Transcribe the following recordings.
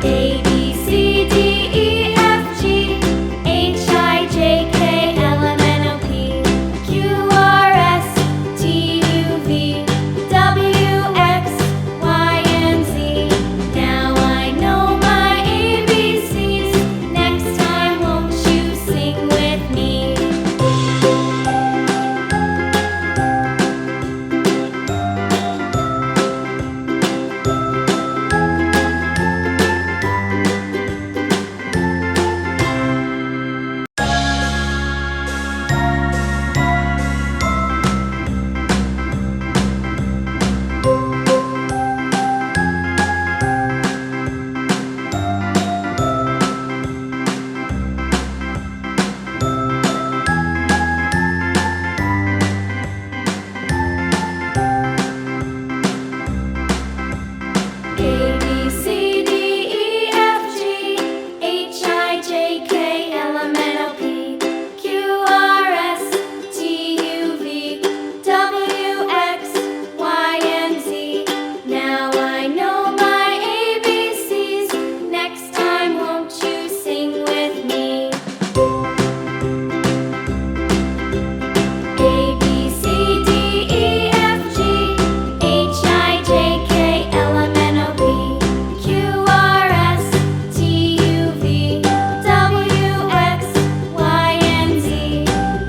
A, B, C, D, E, F, G, H, I, J, K, L, M, N, O, P, Q, R, S, T, U, V, W, X, Y, and Z. Now I know my ABCs. Next time, won't you sing with me? A, B, C, D, E, F, G, H, I, J, K, L, M, N, O, P, Q, R, S, T, U, V, W, X, Y, and Z. Now I know my ABCs. Next time, won't you sing with me? A, B, C, D, E, F, G, H, I, J, K, L, M, N, O, P, Q, R, S, T, U, V, W, X, Y, and Z.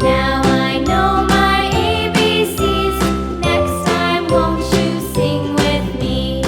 Now I know my ABCs. Next time, won't you sing with me?